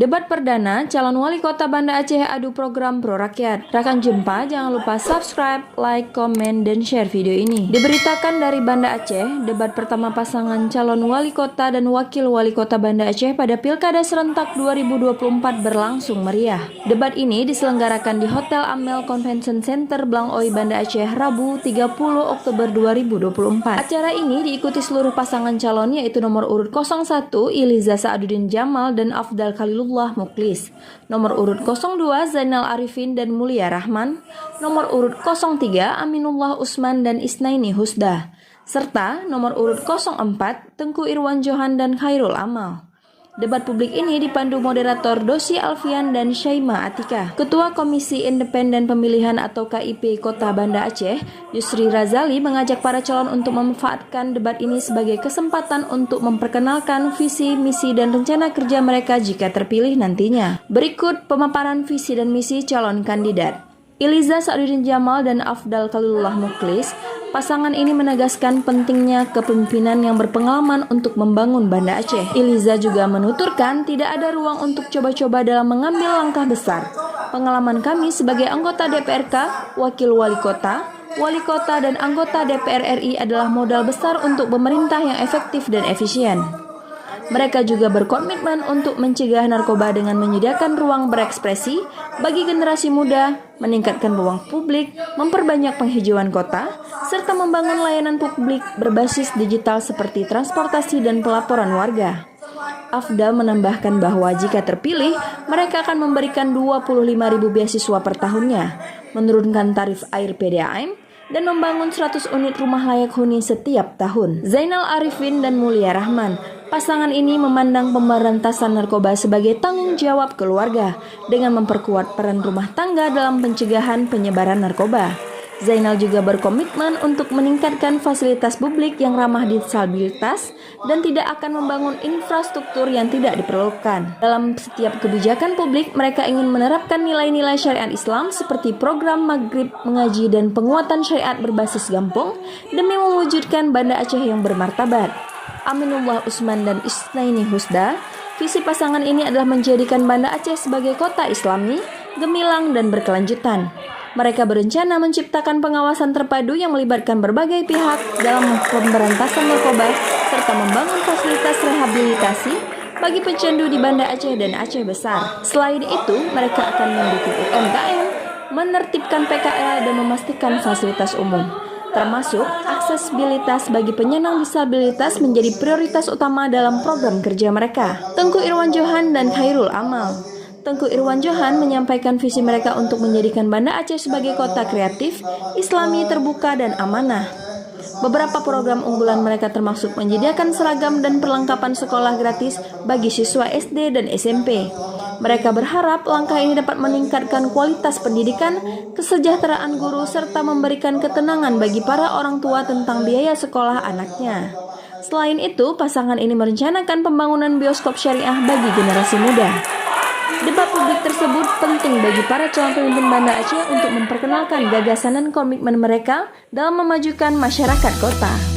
Debat perdana calon wali kota Banda Aceh adu program pro rakyat. Rekan jumpa, jangan lupa subscribe, like, komen, dan share video ini. Diberitakan dari Banda Aceh, debat pertama pasangan calon wali kota dan wakil wali kota Banda Aceh pada Pilkada Serentak 2024 berlangsung meriah. Debat ini diselenggarakan di Hotel Amel Convention Center Blang Oi, Banda Aceh, Rabu 30 Oktober 2024. Acara ini diikuti seluruh pasangan calon yaitu nomor urut 01 Iliza Sa'aduddin Jamal dan Afdal Khalilullah Muklis, nomor urut 02 Zainal Arifin dan Mulia Rahman, nomor urut 03 Aminullah Usman dan Isnaini Husda, serta nomor urut 04 Tengku Irwan Johan dan Khairul Amal. Debat publik ini dipandu moderator Dosi Alfian dan Syaima Atika. Ketua Komisi Independen Pemilihan atau KIP Kota Banda Aceh, Yusri Razali, mengajak para calon untuk memanfaatkan debat ini sebagai kesempatan untuk memperkenalkan visi, misi, dan rencana kerja mereka jika terpilih nantinya. Berikut pemaparan visi dan misi calon kandidat. Iliza Sa'aduddin Jamal dan Afdal Khalilullah Muklis, pasangan ini menegaskan pentingnya kepemimpinan yang berpengalaman untuk membangun Banda Aceh. Iliza juga menuturkan tidak ada ruang untuk coba-coba dalam mengambil langkah besar. Pengalaman kami sebagai anggota DPRK, wakil wali kota, dan anggota DPR RI adalah modal besar untuk pemerintah yang efektif dan efisien. Mereka juga berkomitmen untuk mencegah narkoba dengan menyediakan ruang berekspresi bagi generasi muda, meningkatkan ruang publik, memperbanyak penghijauan kota, serta membangun layanan publik berbasis digital seperti transportasi dan pelaporan warga. Afdal menambahkan bahwa jika terpilih, mereka akan memberikan 25.000 beasiswa per tahunnya, menurunkan tarif air PDAM, dan membangun 100 unit rumah layak huni setiap tahun. Zainal Arifin dan Mulia Rahman, pasangan ini memandang pemberantasan narkoba sebagai tanggung jawab keluarga dengan memperkuat peran rumah tangga dalam pencegahan penyebaran narkoba. Zainal juga berkomitmen untuk meningkatkan fasilitas publik yang ramah disabilitas dan tidak akan membangun infrastruktur yang tidak diperlukan. Dalam setiap kebijakan publik, mereka ingin menerapkan nilai-nilai syariat Islam seperti program Maghrib mengaji dan penguatan syariat berbasis Gampong demi mewujudkan Banda Aceh yang bermartabat. Aminullah Usman dan Isnaini Husda, visi pasangan ini adalah menjadikan Banda Aceh sebagai kota Islami, gemilang, dan berkelanjutan. Mereka berencana menciptakan pengawasan terpadu yang melibatkan berbagai pihak dalam pemberantasan narkoba serta membangun fasilitas rehabilitasi bagi pecandu di Banda Aceh dan Aceh Besar. Selain itu, mereka akan mendukung UMKM, menertibkan PKL, dan memastikan fasilitas umum, termasuk aksesibilitas bagi penyandang disabilitas menjadi prioritas utama dalam program kerja mereka. Tengku Irwan Johan dan Khairul Amal. Tengku Irwan Johan menyampaikan visi mereka untuk menjadikan Banda Aceh sebagai kota kreatif, Islami, terbuka, dan amanah. Beberapa program unggulan mereka termasuk menyediakan seragam dan perlengkapan sekolah gratis bagi siswa SD dan SMP. Mereka berharap langkah ini dapat meningkatkan kualitas pendidikan, kesejahteraan guru, serta memberikan ketenangan bagi para orang tua tentang biaya sekolah anaknya. Selain itu, pasangan ini merencanakan pembangunan bioskop syariah bagi generasi muda. Debat publik tersebut penting bagi para calon pemimpin Banda Aceh untuk memperkenalkan gagasan dan komitmen mereka dalam memajukan masyarakat kota.